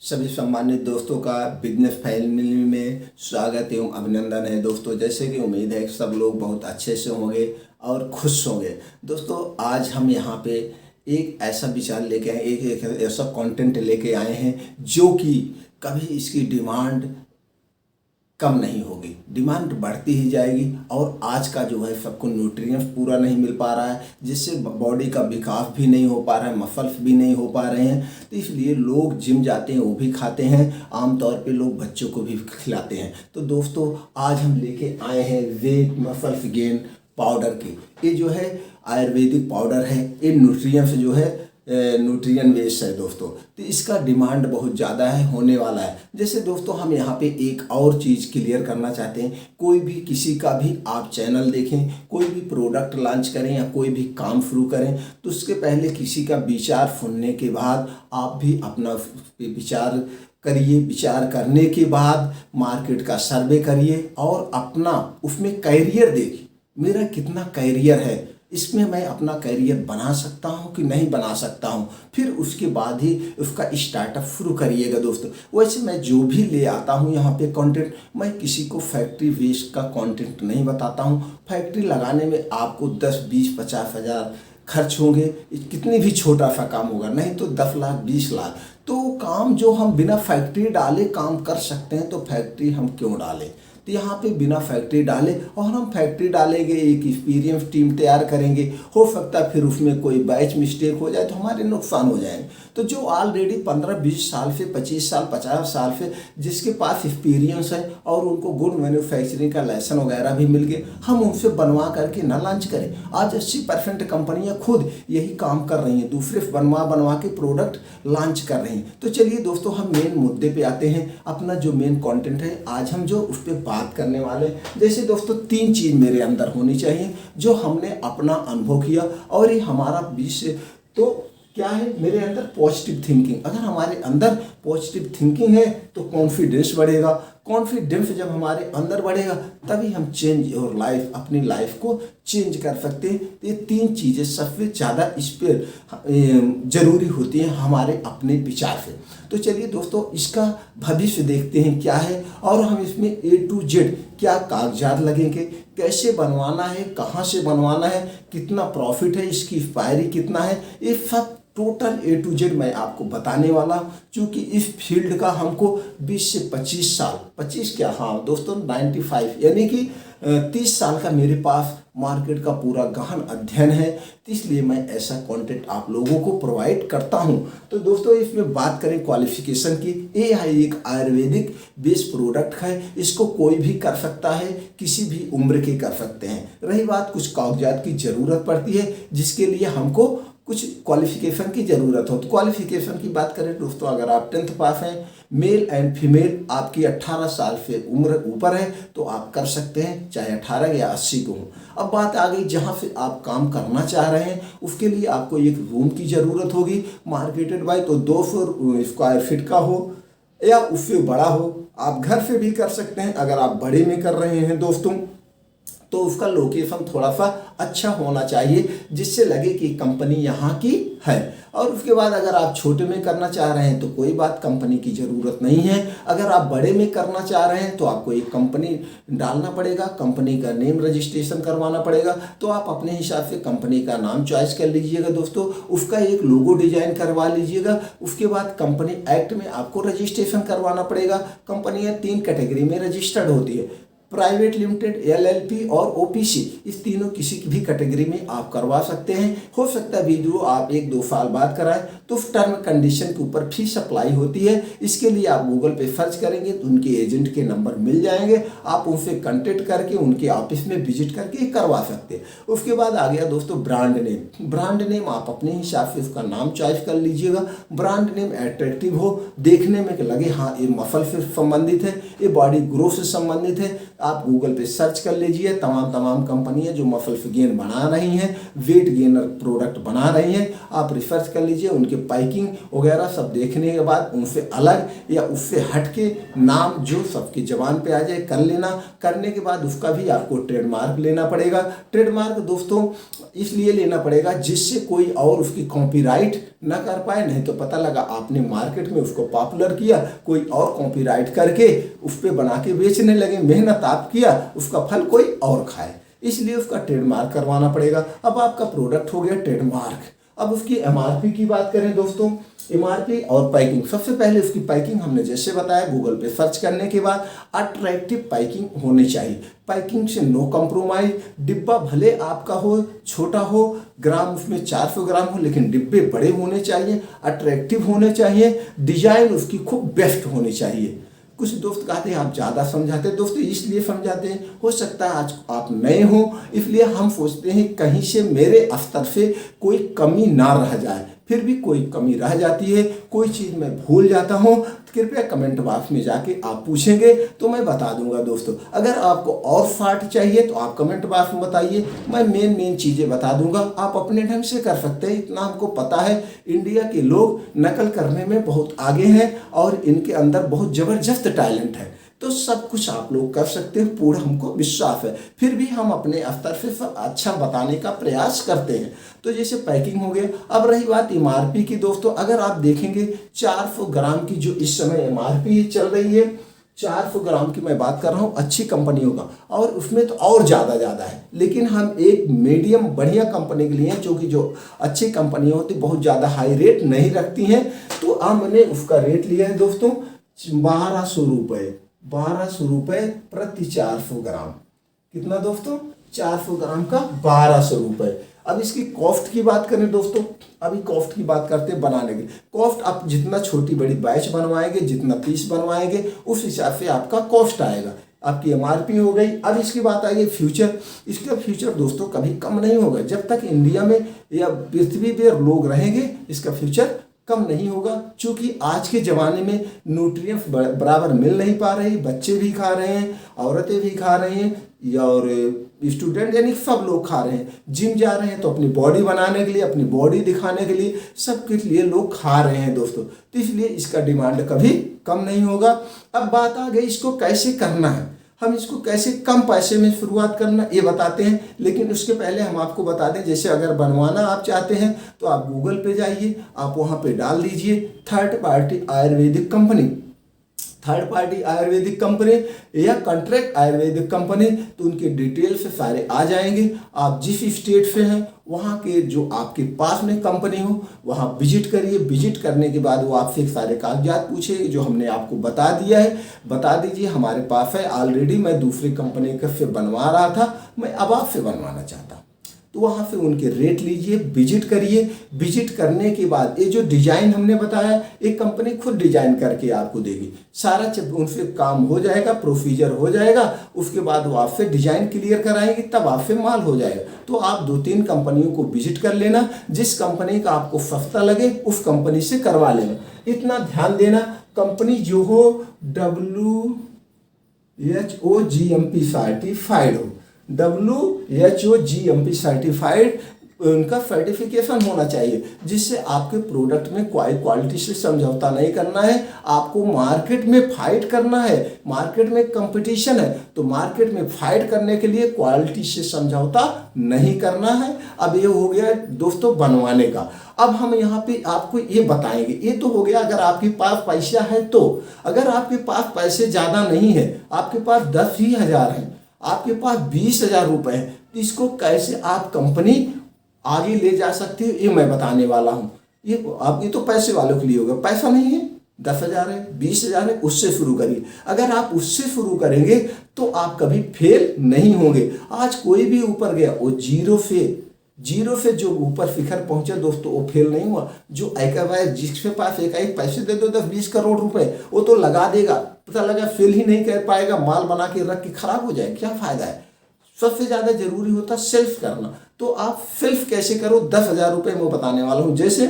सभी सम्मानित दोस्तों का बिजनेस फैमिली में स्वागत एवं अभिनंदन है। दोस्तों, जैसे कि उम्मीद है कि सब लोग बहुत अच्छे से होंगे और खुश होंगे। दोस्तों, आज हम यहाँ पे एक ऐसा विचार लेके आए, एक ऐसा कंटेंट लेके आए हैं जो कि कभी इसकी डिमांड कम नहीं होगी, डिमांड बढ़ती ही जाएगी। और आज का जो है सबको न्यूट्रिएंट्स पूरा नहीं मिल पा रहा है, जिससे बॉडी का विकास भी नहीं हो पा रहा है, मसल्स भी नहीं हो पा रहे हैं। तो इसलिए लोग जिम जाते हैं, वो भी खाते हैं, आमतौर पे लोग बच्चों को भी खिलाते हैं। तो दोस्तों, आज हम लेके आए हैं वेट मसल्स गेन पाउडर की। ये जो है आयुर्वेदिक पाउडर है, ये न्यूट्रिएंट्स जो है न्यूट्रिएंट बेस्ड है दोस्तों। तो इसका डिमांड बहुत ज़्यादा है, होने वाला है। जैसे दोस्तों, हम यहाँ पे एक और चीज़ क्लियर करना चाहते हैं। कोई भी किसी का भी आप चैनल देखें, कोई भी प्रोडक्ट लॉन्च करें या कोई भी काम शुरू करें, तो उसके पहले किसी का विचार सुनने के बाद आप भी अपना विचार करिए। विचार करने के बाद मार्केट का सर्वे करिए और अपना उसमें कैरियर देखिए, मेरा कितना कैरियर है, इसमें मैं अपना कैरियर बना सकता हूँ कि नहीं बना सकता हूँ। फिर उसके बाद ही उसका स्टार्टअप शुरू करिएगा दोस्तों। वैसे मैं जो भी ले आता हूँ यहाँ पे कंटेंट, मैं किसी को फैक्ट्री वेस्ट का कंटेंट नहीं बताता हूँ। फैक्ट्री लगाने में आपको 10, 20, 50 हज़ार खर्च होंगे, कितनी भी छोटा सा काम होगा, नहीं तो 10 लाख 20 लाख। तो काम जो हम बिना फैक्ट्री डाले काम कर सकते हैं, तो फैक्ट्री हम क्यों डालें। तो यहाँ पे बिना फैक्ट्री डाले, और हम फैक्ट्री डालेंगे, एक एक्सपीरियंस टीम तैयार करेंगे, हो सकता है फिर उसमें कोई बैच मिस्टेक हो जाए तो हमारे नुकसान हो जाएंगे। तो जो ऑलरेडी 15-20 साल से, 25 साल 50 साल से जिसके पास एक्सपीरियंस है और उनको गुड मैन्युफैक्चरिंग का लाइसेंस वगैरह भी मिल गए, हम उनसे बनवा करके ना लॉन्च करें। आज 80% कंपनियां खुद यही काम कर रही हैं, दूसरे बनवा के प्रोडक्ट लॉन्च कर रही हैं। तो चलिए दोस्तों, हम मेन मुद्दे पे आते हैं। अपना जो मेन कंटेंट है आज हम जो उस पर बात करने वाले। जैसे दोस्तों, 3 चीज़ मेरे अंदर होनी चाहिए जो हमने अपना अनुभव किया, और ये हमारा विषय तो क्या है, मेरे अंदर पॉजिटिव थिंकिंग। अगर हमारे अंदर पॉजिटिव थिंकिंग है तो कॉन्फिडेंस बढ़ेगा। कॉन्फिडेंस जब हमारे अंदर बढ़ेगा तभी हम चेंज और लाइफ, अपनी लाइफ को चेंज कर सकते हैं। तो ये 3 चीज़ें सबसे ज़्यादा इस पर ज़रूरी होती हैं हमारे अपने विचार से। तो चलिए दोस्तों, इसका भविष्य देखते हैं क्या है, और हम इसमें A to Z क्या कागजात लगेंगे, कैसे बनवाना है, कहाँ से बनवाना है, कितना प्रॉफिट है, इसकी एक्सपायरी कितना है, ये सब टोटल A to Z मैं आपको बताने वाला हूँ। क्योंकि इस फील्ड का हमको 20 से 25 साल, 25 क्या, हाँ दोस्तों 95 यानी कि 30 साल का मेरे पास मार्केट का पूरा गहन अध्ययन है। तो इसलिए मैं ऐसा कंटेंट आप लोगों को प्रोवाइड करता हूं। तो दोस्तों, इसमें बात करें क्वालिफिकेशन की, ये है एक आयुर्वेदिक बेस प्रोडक्ट है। इसको कोई भी कर सकता है, किसी भी उम्र के कर सकते हैं। रही बात, कुछ कागजात की ज़रूरत पड़ती है जिसके लिए हमको कुछ क्वालिफिकेशन की ज़रूरत हो। तो क्वालिफिकेशन की बात करें दोस्तों, अगर आप 10th पास हैं, मेल एंड फीमेल, आपकी 18 साल से उम्र ऊपर है तो आप कर सकते हैं, चाहे 18 या 80 को हो। अब बात आ गई जहाँ से आप काम करना चाह रहे हैं, उसके लिए आपको एक रूम की ज़रूरत होगी। मार्केटेड बाय तो 200 स्क्वायर फीट का हो या उससे बड़ा हो। आप घर से भी कर सकते हैं। अगर आप बड़े में कर रहे हैं दोस्तों, तो उसका लोकेशन थोड़ा सा अच्छा होना चाहिए जिससे लगे कि कंपनी यहाँ की है। और उसके बाद अगर आप छोटे में करना चाह रहे हैं तो कोई बात, कंपनी की ज़रूरत नहीं है। अगर आप बड़े में करना चाह रहे हैं तो आपको एक कंपनी डालना पड़ेगा, कंपनी का नेम रजिस्ट्रेशन करवाना पड़ेगा। तो आप अपने हिसाब से कंपनी का नाम चॉइस कर लीजिएगा दोस्तों, उसका एक लोगो डिजाइन करवा लीजिएगा। उसके बाद कंपनी एक्ट में आपको रजिस्ट्रेशन करवाना पड़ेगा। कंपनियाँ 3 कैटेगरी में रजिस्टर्ड होती है, प्राइवेट लिमिटेड, LLP और OPC। इस तीनों किसी भी कैटेगरी में आप करवा सकते हैं। हो सकता है वीडियो आप 1-2 साल बाद कराएं, तो टर्म कंडीशन के ऊपर फीस अप्लाई होती है। इसके लिए आप गूगल पे सर्च करेंगे तो उनके एजेंट के नंबर मिल जाएंगे, आप उनसे कांटेक्ट करके उनके ऑफिस में विजिट करके करवा सकते हैं। उसके बाद आ गया दोस्तों ब्रांड नेम। ब्रांड नेम आप अपने हिसाब से उसका नाम चॉइस कर लीजिएगा। ब्रांड नेम अट्रैक्टिव हो, देखने में लगे हाँ ये मसल से संबंधित है, ये बॉडी ग्रोथ से संबंधित है, आप गूगल पे सर्च कर लीजिए, तमाम कंपनियां जो मसल गेन बना रही हैं, वेट गेनर प्रोडक्ट बना रही हैं, आप रिसर्च कर लीजिए। उनके पैकिंग वगैरह सब देखने के बाद उनसे अलग या उससे हट के नाम जो सबकी जबान पे आ जाए कर लेना। करने के बाद उसका भी आपको ट्रेडमार्क लेना पड़ेगा। ट्रेडमार्क दोस्तों इसलिए लेना पड़ेगा जिससे कोई और उसकी कॉपीराइट ना कर पाए, नहीं तो पता लगा आपने मार्केट में उसको पॉपुलर किया, कोई और कॉपीराइट करके उस पर बना के बेचने लगे, मेहनत आप किया, उसका फल कोई और खाए, इसलिए उसका ट्रेडमार्क करवाना पड़ेगा। अब आपका प्रोडक्ट हो गया ट्रेडमार्क। अब उसकी एमआरपी की बात करें दोस्तों, एमआरपी और पैकिंग। सबसे पहले उसकी पैकिंग हमने जैसे बताया, गूगल पे सर्च करने के बाद अट्रैक्टिव पैकिंग होनी चाहिए। पैकिंग से नो कम्प्रोमाइज। डिब्बा भले आपका हो, छोटा हो, ग्राम उसमें 400 ग्राम हो, लेकिन डिब्बे बड़े होने चाहिए, अट्रैक्टिव होने चाहिए, डिजाइन उसकी खूब बेस्ट होनी चाहिए। कुछ दोस्त कहते हैं आप ज़्यादा समझाते हैं, दोस्तों इसलिए समझाते हैं, हो सकता है आज आप नए हो, इसलिए हम सोचते हैं कहीं से मेरे स्तर से कोई कमी ना रह जाए। फिर भी कोई कमी रह जाती है, कोई चीज़ मैं भूल जाता हूँ, तो कृपया कमेंट बॉक्स में जाके आप पूछेंगे तो मैं बता दूंगा दोस्तों। अगर आपको और फाट चाहिए तो आप कमेंट बॉक्स में बताइए, मैं मेन चीज़ें बता दूंगा, आप अपने ढंग से कर सकते हैं। इतना हमको पता है, इंडिया के लोग नकल करने में बहुत आगे हैं और इनके अंदर बहुत ज़बरदस्त टैलेंट है, तो सब कुछ आप लोग कर सकते हैं, पूरा हमको विश्वास है। फिर भी हम अपने स्तर से सब अच्छा बताने का प्रयास करते हैं। तो जैसे पैकिंग हो गया। अब रही बात एमआरपी की दोस्तों, अगर आप देखेंगे 400 ग्राम की जो इस समय एमआरपी चल रही है, 400 ग्राम की मैं बात कर रहा हूँ अच्छी कंपनियों का, और उसमें तो और ज़्यादा है, लेकिन हम एक मीडियम बढ़िया कंपनी के लिए, क्योंकि जो अच्छी कंपनियाँ होती बहुत ज़्यादा हाई रेट नहीं रखती हैं, तो हमने उसका रेट लिया है दोस्तों 1200 रुपये। 1200 रुपये प्रति 400 ग्राम। कितना दोस्तों? 400 ग्राम का 1200 रुपये। अब इसकी कॉस्ट की बात करें दोस्तों, अभी कॉस्ट की बात करते हैं बनाने की। कॉस्ट आप जितना छोटी बड़ी बैच बनवाएंगे, जितना पीस बनवाएंगे, उस हिसाब से आपका कॉस्ट आएगा। आपकी एमआरपी हो गई। अब इसकी बात आई फ्यूचर। इसका फ्यूचर दोस्तों कभी कम नहीं होगा। जब तक इंडिया में या पृथ्वी पर लोग रहेंगे, इसका फ्यूचर कम नहीं होगा, क्योंकि आज के ज़माने में न्यूट्रिएंट्स बराबर मिल नहीं पा रही। बच्चे भी खा रहे हैं, औरतें भी खा रही हैं, और स्टूडेंट यानी सब लोग खा रहे हैं। जिम जा रहे हैं तो अपनी बॉडी बनाने के लिए, अपनी बॉडी दिखाने के लिए, सबके लिए लोग खा रहे हैं दोस्तों। तो इसलिए इसका डिमांड कभी कम नहीं होगा। अब बात आ गई इसको कैसे करना है, हम इसको कैसे कम पैसे में शुरुआत करना ये बताते हैं। लेकिन उसके पहले हम आपको बता दें, जैसे अगर बनवाना आप चाहते हैं तो आप गूगल पे जाइए, आप वहाँ पे डाल दीजिए third party Ayurvedic company, third party Ayurvedic company या कॉन्ट्रैक्ट आयुर्वेदिक कंपनी, तो उनके डिटेल्स सारे आ जाएंगे। आप जिस स्टेट से हैं वहाँ के जो आपके पास में कंपनी हो वहाँ विजिट करिए। विजिट करने के बाद वो आपसे सारे कागजात पूछेगी जो हमने आपको बता दिया है, बता दीजिए हमारे पास है ऑलरेडी, मैं दूसरी कंपनी का से बनवा रहा था, मैं अब आपसे बनवाना चाहता हूँ। तो वहाँ से उनके रेट लीजिए, विजिट करिए। विजिट करने के बाद ये जो डिज़ाइन हमने बताया, एक कंपनी खुद डिजाइन करके आपको देगी। सारा जब उनसे काम हो जाएगा, प्रोसीजर हो जाएगा, उसके बाद वो आपसे डिजाइन क्लियर कराएंगे, तब आपसे माल हो जाएगा। तो आप 2-3 कंपनियों को विजिट कर लेना, जिस कंपनी का आपको सस्ता लगे उस कंपनी से करवा लेना। इतना ध्यान देना, कंपनी जो हो WHO GMP सर्टिफाइड हो, WHO GMP सर्टिफाइड उनका सर्टिफिकेशन होना चाहिए, जिससे आपके प्रोडक्ट में कोई क्वालिटी से समझौता नहीं करना है। आपको मार्केट में फाइट करना है, मार्केट में कंपटीशन है, तो मार्केट में फाइट करने के लिए क्वालिटी से समझौता नहीं करना है। अब ये हो गया दोस्तों बनवाने का। अब हम यहाँ पे आपको ये बताएंगे, ये तो हो गया अगर आपके पास पैसा है तो। अगर आपके पास पैसे ज़्यादा नहीं है, आपके पास 10 ही हज़ार है, आपके पास 20,000 रुपये है, तो इसको कैसे आप कंपनी आगे ले जा सकते हो ये मैं बताने वाला हूँ। ये तो पैसे वालों के लिए होगा। पैसा नहीं है, 10,000 है, 20,000 है, उससे शुरू करिए। अगर आप उससे शुरू करेंगे तो आप कभी फेल नहीं होंगे। आज कोई भी ऊपर गया वो जीरो से जो ऊपर शिखर पहुंचे दोस्तों, वो फेल नहीं हुआ। जो एक जिसके पास एक पैसे दे दो 10-20 करोड़ रुपए, वो तो लगा देगा, पता लगा फेल ही नहीं कर पाएगा, माल बना के रख के खराब हो जाए, क्या फायदा है। सबसे ज़्यादा जरूरी होता सेल्फ करना। तो आप सेल्फ कैसे करो, 10,000 रुपये मैं बताने वाला हूँ। जैसे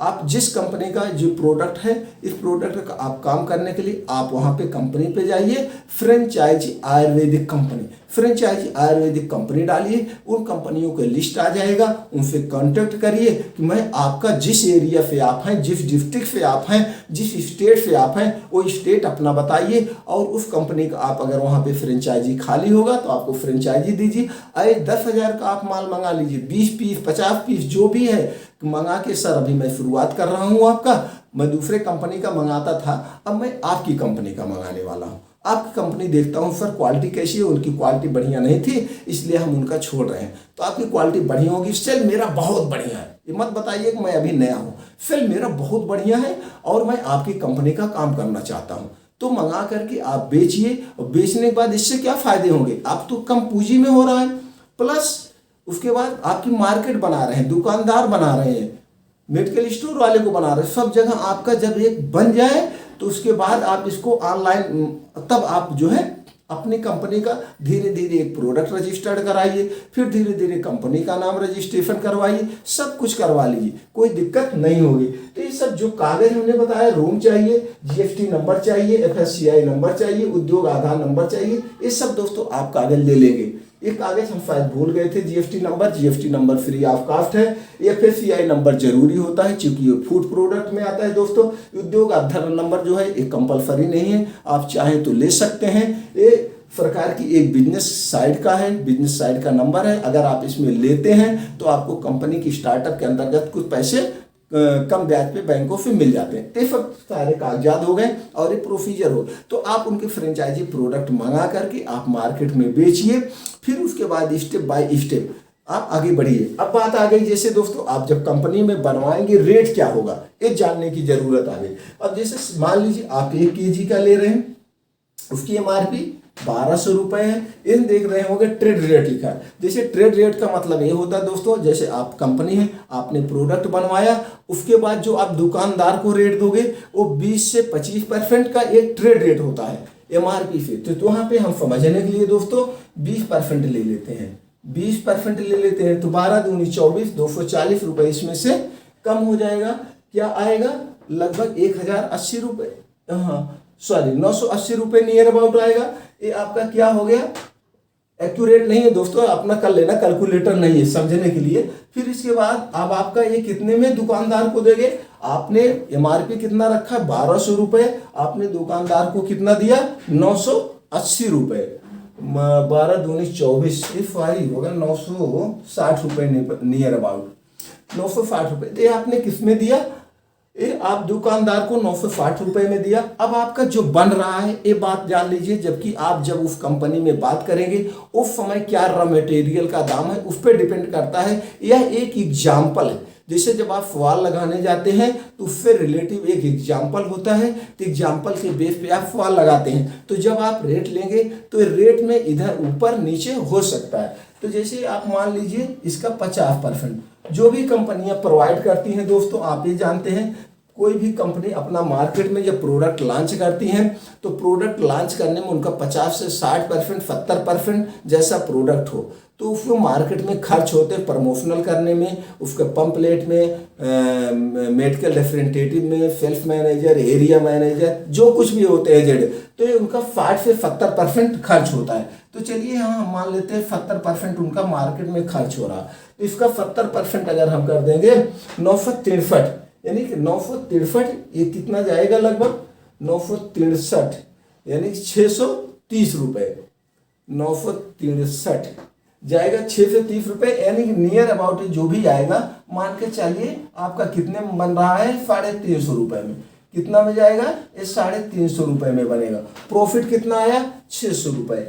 आप जिस कंपनी का जो प्रोडक्ट है, इस प्रोडक्ट का आप काम करने के लिए आप वहाँ पे कंपनी पे जाइए, franchisee ayurvedic company, franchisee ayurvedic company डालिए, उन कंपनियों के लिस्ट आ जाएगा, उनसे कांटेक्ट करिए कि मैं आपका जिस एरिया से आप हैं, जिस डिस्ट्रिक्ट से आप हैं, जिस स्टेट से आप हैं, वो स्टेट अपना बताइए और उस कंपनी का आप अगर वहाँ पे फ्रेंचाइजी खाली होगा तो आपको फ्रेंचाइजी दीजिए। अरे 10,000 का आप माल मंगा लीजिए, 20 पीस 50 पीस जो भी है मंगा के, सर अभी मैं शुरुआत कर रहा हूँ आपका, मैं दूसरे कंपनी का मंगाता था, अब मैं आपकी कंपनी का मंगाने वाला हूँ, आपकी कंपनी देखता हूँ सर क्वालिटी कैसी है, उनकी क्वालिटी बढ़िया नहीं थी इसलिए हम उनका छोड़ रहे हैं, तो आपकी क्वालिटी बढ़िया होगी, सेल मेरा बहुत बढ़िया है, ये मत बताइए कि मैं अभी नया हूँ, सेल मेरा बहुत बढ़िया है और मैं आपकी कंपनी का काम करना चाहता हूँ, तो मंगा करके आप बेचिए। और बेचने के बाद इससे क्या फायदे होंगे, आप तो कम पूंजी में हो रहा है, प्लस उसके बाद आपकी मार्केट बना रहे हैं, दुकानदार बना रहे हैं, मेडिकल स्टोर वाले को बना रहे हैं, सब जगह आपका जब एक बन जाए तो उसके बाद आप इसको ऑनलाइन, तब आप जो है अपनी कंपनी का धीरे धीरे एक प्रोडक्ट रजिस्टर्ड कराइए, फिर धीरे धीरे कंपनी का नाम रजिस्ट्रेशन करवाइए, सब कुछ करवा लीजिए, कोई दिक्कत नहीं होगी। तो ये सब जो कागज हमने बताया, रूम चाहिए, जीएसटी नंबर चाहिए, एफएससीआई नंबर चाहिए, उद्योग आधार नंबर चाहिए, ये सब दोस्तों आप कागज ले लेंगे। एक कागज हम शायद भूल गए थे, GST number free of cost है, एफएससीआई नंबर जरूरी होता है क्योंकि ये फूड प्रोडक्ट में आता है दोस्तों। उद्योग आधार नंबर जो है ये कंपलसरी नहीं है, आप चाहें तो ले सकते हैं, ये सरकार की एक बिजनेस साइट का है, बिजनेस साइट का नंबर है, अगर आप इसमें लेते हैं तो आपको कंपनी की स्टार्टअप के अंतर्गत कुछ पैसे कम ब्याज पे बैंकों से मिल जाते हैं। तो सब सारे कागजात हो गए और ये प्रोसीजर हो, तो आप उनके फ्रेंचाइजी प्रोडक्ट मंगा करके आप मार्केट में बेचिए, फिर उसके बाद स्टेप बाय स्टेप आप आगे बढ़िए। अब बात आ गई जैसे दोस्तों आप जब कंपनी में बनवाएंगे रेट क्या होगा, ये जानने की जरूरत आ गई। अब जैसे मान लीजिए आप 1 kg का ले रहे हैं, उसकी एमआरपी 1200 रुपए है, इन देख रहे होंगे ट्रेड रेट लिखा है। जैसे ट्रेड रेट का मतलब ये होता है दोस्तों, जैसे आप कंपनी है, आपने प्रोडक्ट बनवाया, उसके बाद जो आप दुकानदार को रेट दोगे वो 20 से 25% का एक ट्रेड रेट होता है एमआरपी से। तो वहाँ पे हम समझने के लिए दोस्तों 20% ले लेते हैं, 20% ले लेते हैं तो 12 दूनी 24, 240 रुपये इसमें से कम हो जाएगा, क्या आएगा लगभग 1080 रुपये, हाँ सॉरी 980 रुपये नियर अबाउट आएगा। ये आपका क्या हो गया, एक्यूरेट नहीं है दोस्तों, अपना कर लेना, कैलकुलेटर नहीं है समझने के लिए। फिर इसके बाद अब आपका ये कितने में दुकानदार को देंगे, आपने एमआरपी कितना रखा 1200 रुपये, आपने दुकानदार को कितना दिया 980 रुपये, 12 दूनी 24, ये फारी होगा 960 रुपये नियर अबाउट, 960 रुपये। तो ये आपने किस में दिया, ये आप दुकानदार को 960 रुपये में दिया। अब आपका जो बन रहा है ये बात जान लीजिए, जबकि आप जब उस कंपनी में बात करेंगे उस समय क्या रॉ मटेरियल का दाम है उस पर डिपेंड करता है। यह एक एग्जाम्पल है, जैसे जब आप सवाल लगाने जाते हैं तो उससे रिलेटिव एक एग्जाम्पल होता है, तो एग्जाम्पल के बेस पे आप सवाल लगाते हैं। तो जब आप रेट लेंगे तो रेट में इधर ऊपर नीचे हो सकता है। तो जैसे आप मान लीजिए इसका 50%, जो भी कंपनियां प्रोवाइड करती हैं दोस्तों आप ये जानते हैं, कोई भी कंपनी अपना मार्केट में जब प्रोडक्ट लॉन्च करती हैं तो प्रोडक्ट लॉन्च करने में उनका 50 से 60%, 70% जैसा प्रोडक्ट हो तो उसको मार्केट में खर्च होते हैं प्रमोशनल करने में, उसके पंपलेट में, मेडिकल रिप्रेजेंटेटिव में, सेल्स मैनेजर, एरिया मैनेजर, जो कुछ भी होते हैं जेड, तो ये उनका 60 से 70% खर्च होता है। तो चलिए हम मान लेते हैं 70% उनका मार्केट में खर्च हो रहा, तो इसका 70% अगर हम कर देंगे 963, यानी कि 963, ये कितना जाएगा लगभग 963 यानी 630 रुपये, 963 जाएगा 630 रुपये, यानी कि नियर अबाउट जो भी आएगा मान के चलिए आपका कितने में बन रहा है 350 रुपये में, कितना में जाएगा ये 350 रुपये में बनेगा। प्रॉफिट कितना आया 600 रुपये,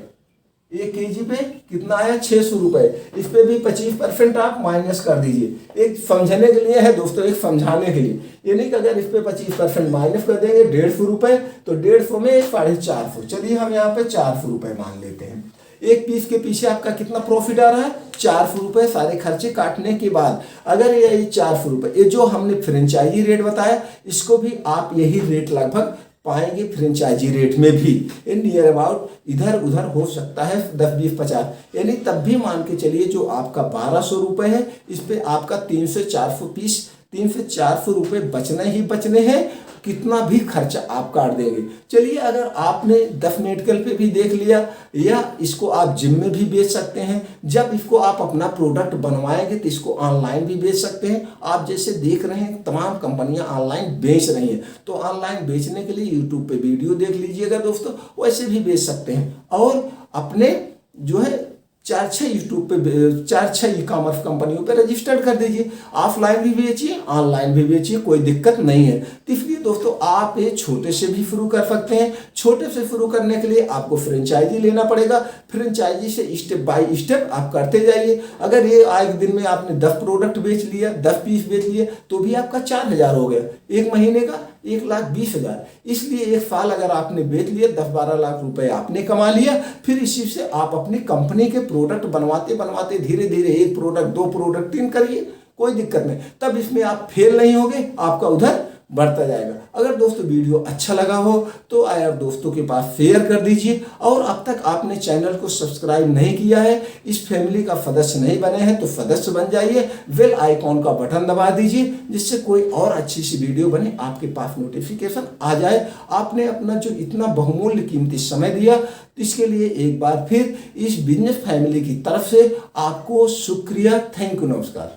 1 kg पे कितना आया 600 रुपये, इस पे भी 25% आप माइनस कर दीजिए। एक समझने के लिए है दोस्तों, एक समझाने के लिए, ये नहीं कि अगर इस पे 25% माइनस कर देंगे 150 रुपये तो 150 में 450, चलिए हम यहाँ पे 400 रुपये मान लेते हैं। एक पीस के पीछे आपका कितना प्रॉफिट आ रहा है 400 रुपये, सारे खर्चे काटने के बाद। अगर ये 400 रुपये, ये जो हमने फ्रेंचाइजी रेट बताया इसको भी आप यही रेट लगभग पाएंगे फ्रेंचाइजी रेट में भी, इन नियर अबाउट इधर उधर हो सकता है 10, 20, 50, यानी तब भी मान के चलिए जो आपका 1200 रुपये है इस पे आपका 300 400 पीस 3 से 400 रुपये बचने ही बचने हैं, कितना भी खर्चा आप काट देंगे। चलिए, अगर आपने 10 मेडिकल पे भी देख लिया, या इसको आप जिम में भी बेच सकते हैं। जब इसको आप अपना प्रोडक्ट बनवाएंगे तो इसको ऑनलाइन भी बेच सकते हैं। आप जैसे देख रहे हैं तमाम कंपनियां ऑनलाइन बेच रही हैं, तो ऑनलाइन बेचने के लिए यूट्यूब पे वीडियो देख लीजिएगा दोस्तों, वैसे भी बेच सकते हैं। और अपने जो है 4-6 यूट्यूब पे 4-6 ई कॉमर्स कंपनियों पे रजिस्टर्ड कर दीजिए। ऑफलाइन भी बेचिए, ऑनलाइन भी बेचिए, कोई दिक्कत नहीं है। तो इसलिए दोस्तों आप ये छोटे से भी शुरू कर सकते हैं। छोटे से शुरू करने के लिए आपको फ्रेंचाइजी लेना पड़ेगा। फ्रेंचाइजी से स्टेप बाय स्टेप आप करते जाइए। अगर ये आज दिन में आपने 10 प्रोडक्ट बेच लिया, 10 पीस बेच लिए, तो भी आपका 4,000 हो गया। एक महीने का 1,20,000। इसलिए एक साल अगर आपने बेच लिया, 10-12 लाख रुपए आपने कमा लिया। फिर इसी से आप अपनी कंपनी के प्रोडक्ट बनवाते बनवाते धीरे धीरे 1 प्रोडक्ट, 2 प्रोडक्ट, 3 करिए, कोई दिक्कत नहीं। तब इसमें आप फेल नहीं होगे, आपका उधर बढ़ता जाएगा। अगर दोस्तों वीडियो अच्छा लगा हो तो यार दोस्तों के पास शेयर कर दीजिए। और अब तक आपने चैनल को सब्सक्राइब नहीं किया है, इस फैमिली का सदस्य नहीं बने हैं, तो सदस्य बन जाइए। बेल आइकॉन का बटन दबा दीजिए, जिससे कोई और अच्छी सी वीडियो बने आपके पास नोटिफिकेशन आ जाए। आपने अपना जो इतना बहुमूल्य कीमती समय दिया, इसके लिए एक बार फिर इस बिजनेस फैमिली की तरफ से आपको शुक्रिया। थैंक यू, नमस्कार।